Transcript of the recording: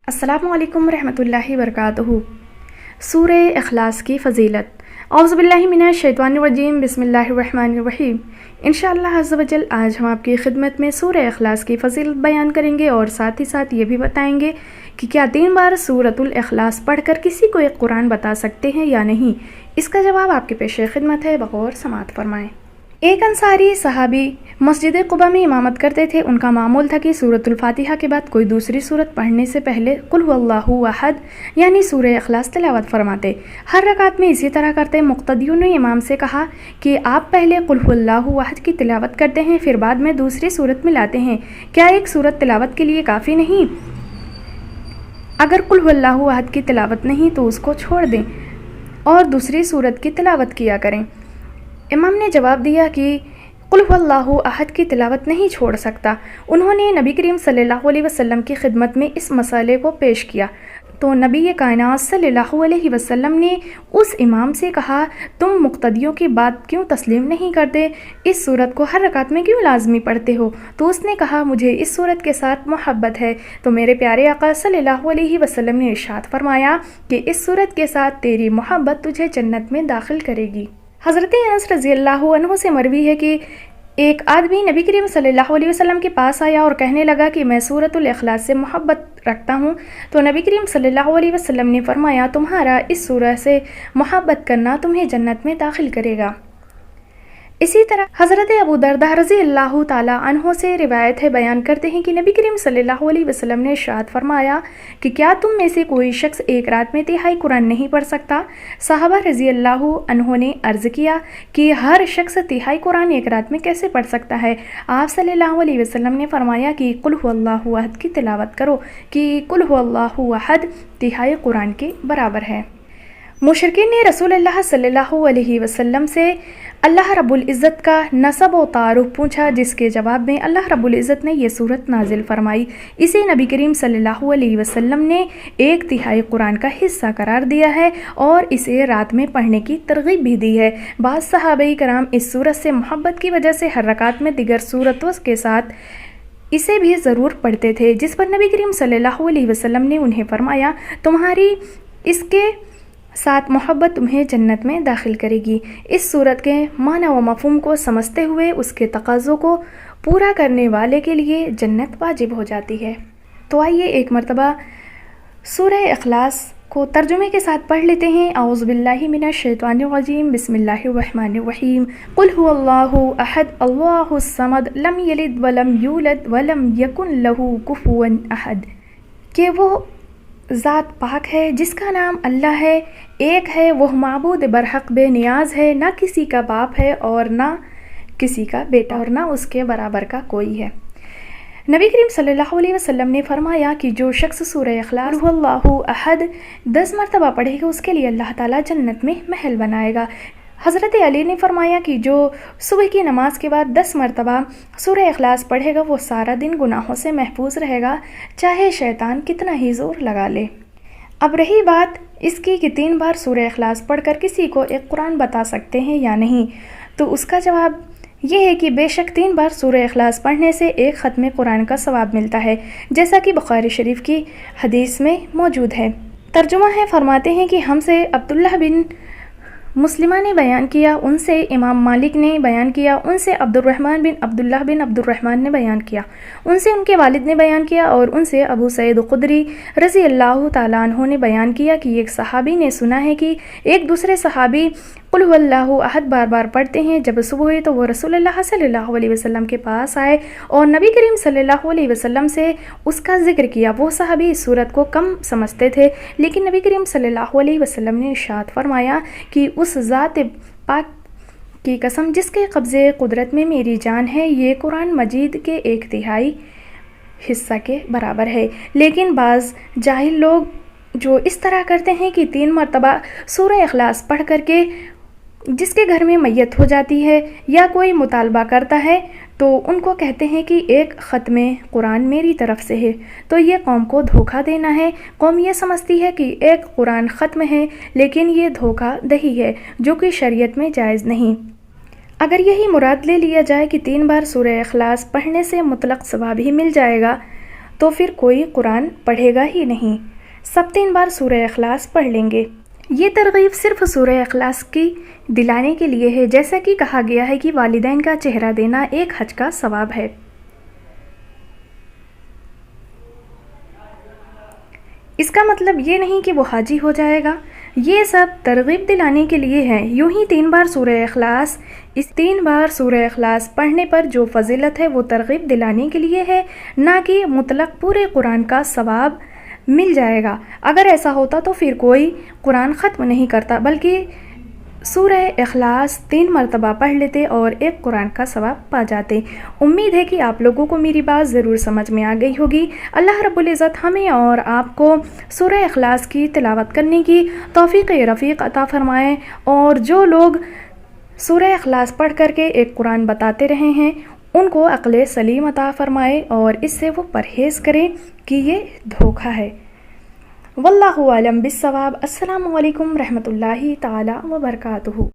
السلام علیکم ورحمۃ اللہ وبرکاتہ۔ سورہ اخلاص کی فضیلت۔ اعوذ باللہ من الشیطان الرجیم، بسم اللہ الرحمن الرحیم۔ انشاءاللہ عز و جل آج ہم آپ کی خدمت میں سورہ اخلاص کی فضیلت بیان کریں گے اور ساتھ ہی ساتھ یہ بھی بتائیں گے کہ کیا 3 بار سورۃ الاخلاص پڑھ کر کسی کو ایک قرآن بتا سکتے ہیں یا نہیں۔ اس کا جواب آپ کے پیش خدمت ہے، بغور سماعت فرمائیں۔ ایک انصاری صحابی مسجد قباء میں امامت کرتے تھے۔ ان کا معمول تھا کہ سورۃ الفاتحہ کے بعد کوئی دوسری سورت پڑھنے سے پہلے قل هو اللہ احد یعنی سورہ اخلاص تلاوت فرماتے۔ ہر رکعت میں اسی طرح کرتے۔ مقتدیوں نے امام سے کہا کہ آپ پہلے قل هو اللہ احد کی تلاوت کرتے ہیں، پھر بعد میں دوسری سورت ملاتے ہیں، کیا ایک سورت تلاوت کے لیے کافی نہیں؟ اگر قل هو اللہ احد کی تلاوت نہیں تو اس کو چھوڑ دیں اور دوسری سورت کی تلاوت کیا کریں۔ امام نے جواب دیا کہ قل هو اللہ احد کی تلاوت نہیں چھوڑ سکتا۔ انہوں نے نبی کریم صلی اللہ علیہ وسلم کی خدمت میں اس مسئلے کو پیش کیا تو نبی کائنات صلی اللہ علیہ وسلم نے اس امام سے کہا، تم مقتدیوں کی بات کیوں تسلیم نہیں کرتے؟ اس صورت کو ہر رکعت میں کیوں لازمی پڑھتے ہو؟ تو اس نے کہا، مجھے اس صورت کے ساتھ محبت ہے۔ تو میرے پیارے آقا صلی اللہ علیہ وسلم نے ارشاد فرمایا کہ اس صورت کے ساتھ تیری محبت تجھے جنت میں داخل کرے گی۔ حضرت انس رضی اللہ عنہ سے مروی ہے کہ ایک آدمی نبی کریم صلی اللہ علیہ وسلم کے پاس آیا اور کہنے لگا کہ میں سورۃ الاخلاص سے محبت رکھتا ہوں۔ تو نبی کریم صلی اللہ علیہ وسلم نے فرمایا، تمہارا اس سورہ سے محبت کرنا تمہیں جنت میں داخل کرے گا۔ اسی طرح حضرت ابو دردہ رضی اللہ تعالی عنہ سے روایت ہے، بیان کرتے ہیں کہ نبی کریم صلی اللہ علیہ وسلم نے ارشاد فرمایا کہ کیا تم میں سے کوئی شخص ایک رات میں تہائی قرآن نہیں پڑھ سکتا؟ صحابہ رضی اللہ عنہ نے عرض کیا کہ ہر شخص تہائی قرآن ایک رات میں کیسے پڑھ سکتا ہے؟ آپ صلی اللہ علیہ وسلم نے فرمایا کہ قل هو اللہ احد کی تلاوت کرو کہ قل هو اللہ احد تہائی قرآن کے برابر ہے۔ مشرکین نے رسول اللہ صلی اللہ علیہ وسلم سے اللہ رب العزت کا نسب و تعارف پوچھا، جس کے جواب میں اللہ رب العزت نے یہ صورت نازل فرمائی۔ اسے نبی کریم صلی اللہ علیہ وسلم نے 1/3 قرآن کا حصہ قرار دیا ہے اور اسے رات میں پڑھنے کی ترغیب بھی دی ہے۔ بعض صحابہ کرام اس صورت سے محبت کی وجہ سے ہر رکعت میں دیگر صورتوں کے ساتھ اسے بھی ضرور پڑھتے تھے، جس پر نبی کریم صلی اللہ علیہ وسلم نے انہیں فرمایا، تمہاری اس کے ساتھ محبت تمہیں جنت میں داخل کرے گی۔ اس صورت کے معنی و مفہوم کو سمجھتے ہوئے اس کے تقاضوں کو پورا کرنے والے کے لیے جنت واجب ہو جاتی ہے۔ تو آئیے ایک مرتبہ سورہ اخلاص کو ترجمے کے ساتھ پڑھ لیتے ہیں۔ اعوذ باللہ من الشیطان الرجیم، بسم اللہ الرحمن الرحیم۔ قل هو اللہ احد اللہ الصمد لم یلد ولم یولد ولم یکن لہ کفوا احد۔ کہ وہ ذات پاک ہے جس کا نام اللہ ہے، ایک ہے، وہ معبود برحق بے نیاز ہے، نہ کسی کا باپ ہے اور نہ کسی کا بیٹا اور نہ اس کے برابر کا کوئی ہے۔ نبی کریم صلی اللہ علیہ وسلم نے فرمایا کہ جو شخص سورہ اخلاص اللہ احد 10 مرتبہ پڑھے گا اس کے لیے اللہ تعالیٰ جنت میں محل بنائے گا۔ حضرت علی نے فرمایا کہ جو صبح کی نماز کے بعد 10 مرتبہ سورہ اخلاص پڑھے گا وہ سارا دن گناہوں سے محفوظ رہے گا، چاہے شیطان کتنا ہی زور لگا لے۔ اب رہی بات اس کی کہ 3 بار سورہ اخلاص پڑھ کر کسی کو ایک قرآن بتا سکتے ہیں یا نہیں، تو اس کا جواب یہ ہے کہ بے شک 3 بار سورہ اخلاص پڑھنے سے ایک ختم قرآن کا ثواب ملتا ہے، جیسا کہ بخاری شریف کی حدیث میں موجود ہے۔ ترجمہ ہے، فرماتے ہیں کہ ہم سے عبداللہ بن مسلمہ نے بیان کیا، ان سے امام مالک نے بیان کیا، ان سے عبد الرحمن بن عبداللہ بن عبد الرحمن نے بیان کیا، ان سے ان کے والد نے بیان کیا اور ان سے ابو سعید خدری رضی اللہ تعالیٰ عنہ نے بیان کیا کہ ایک صحابی نے سنا ہے کہ ایک دوسرے صحابی قل هو اللہ احد بار بار پڑھتے ہیں۔ جب صبح ہوئی تو وہ رسول اللہ صلی اللہ علیہ وسلم کے پاس آئے اور نبی کریم صلی اللہ علیہ وسلم سے اس کا ذکر کیا۔ وہ صحابی اس صورت کو کم سمجھتے تھے، لیکن نبی کریم صلی اللہ علیہ وسلم نے ارشاد فرمایا کہ اس ذات پاک کی قسم جس کے قبضے قدرت میں میری جان ہے، یہ قرآن مجید کے 1/3 حصہ کے برابر ہے۔ لیکن بعض جاہل لوگ جو اس طرح کرتے ہیں کہ 3 مرتبہ سورہ اخلاص پڑھ کر کے جس کے گھر میں میت ہو جاتی ہے یا کوئی مطالبہ کرتا ہے تو ان کو کہتے ہیں کہ ایک ختم قرآن میری طرف سے ہے، تو یہ قوم کو دھوکہ دینا ہے۔ قوم یہ سمجھتی ہے کہ ایک قرآن ختم ہے، لیکن یہ دھوکہ دہی ہے جو کہ شریعت میں جائز نہیں۔ اگر یہی مراد لے لیا جائے کہ 3 بار سورہ اخلاص پڑھنے سے مطلق ثواب ہی مل جائے گا تو پھر کوئی قرآن پڑھے گا ہی نہیں۔ سب 3 بار سورہ اخلاص پڑھ لیں گے۔ یہ ترغیب صرف سورہ اخلاص کی دلانے کے لیے ہے، جیسا کہ کہا گیا ہے کہ والدین کا چہرہ دینا ایک حج کا ثواب ہے۔ اس کا مطلب یہ نہیں کہ وہ حاجی ہو جائے گا، یہ سب ترغیب دلانے کے لیے ہے۔ یوں ہی 3 بار سورہ اخلاص، اس 3 بار سورہ اخلاص پڑھنے پر جو فضیلت ہے وہ ترغیب دلانے کے لیے ہے، نہ کہ مطلق پورے قرآن کا ثواب مل جائے گا۔ اگر ایسا ہوتا تو پھر کوئی قرآن ختم نہیں کرتا، بلکہ سورہ اخلاص 3 مرتبہ پڑھ لیتے اور ایک قرآن کا ثواب پا جاتے۔ امید ہے کہ آپ لوگوں کو میری بات ضرور سمجھ میں آ گئی ہوگی۔ اللہ رب العزت ہمیں اور آپ کو سورہ اخلاص کی تلاوت کرنے کی توفیق رفیق عطا فرمائے، اور جو لوگ سورہ اخلاص پڑھ کر کے ایک قرآن بتاتے رہے ہیں ان کو عقل سلیم عطا فرمائے اور اس سے وہ پرہیز کریں کہ یہ دھوکہ ہے۔ واللہ اعلم بالصواب۔ السلام علیکم رحمۃ اللہ تعالی وبرکاتہ۔